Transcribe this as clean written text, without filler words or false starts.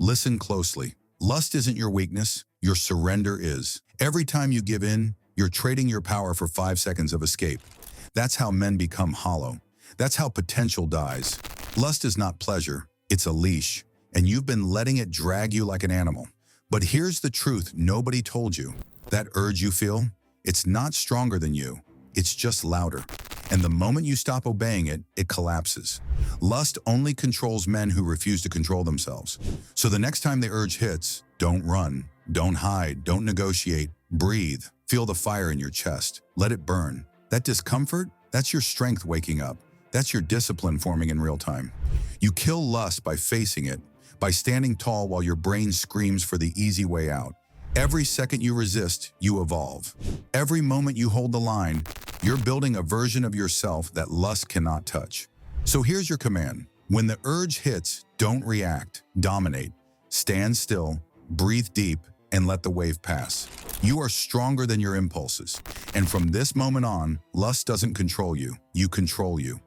Listen closely. Lust isn't your weakness, your surrender is. Every time you give in, you're trading your power for 5 seconds of escape. That's how men become hollow. That's how potential dies. Lust is not pleasure, it's a leash, and you've been letting it drag you like an animal. But here's the truth nobody told you. That urge you feel, it's not stronger than you, it's just louder. And the moment you stop obeying it, it collapses. Lust only controls men who refuse to control themselves. So the next time the urge hits, don't run, don't hide, don't negotiate, breathe. Feel the fire in your chest. Let it burn. That discomfort, that's your strength waking up. That's your discipline forming in real time. You kill lust by facing it, by standing tall while your brain screams for the easy way out. Every second you resist, you evolve. Every moment you hold the line, you're building a version of yourself that lust cannot touch. So here's your command. When the urge hits, don't react, dominate. Stand still, breathe deep, and let the wave pass. You are stronger than your impulses. And from this moment on, lust doesn't control you, you control you.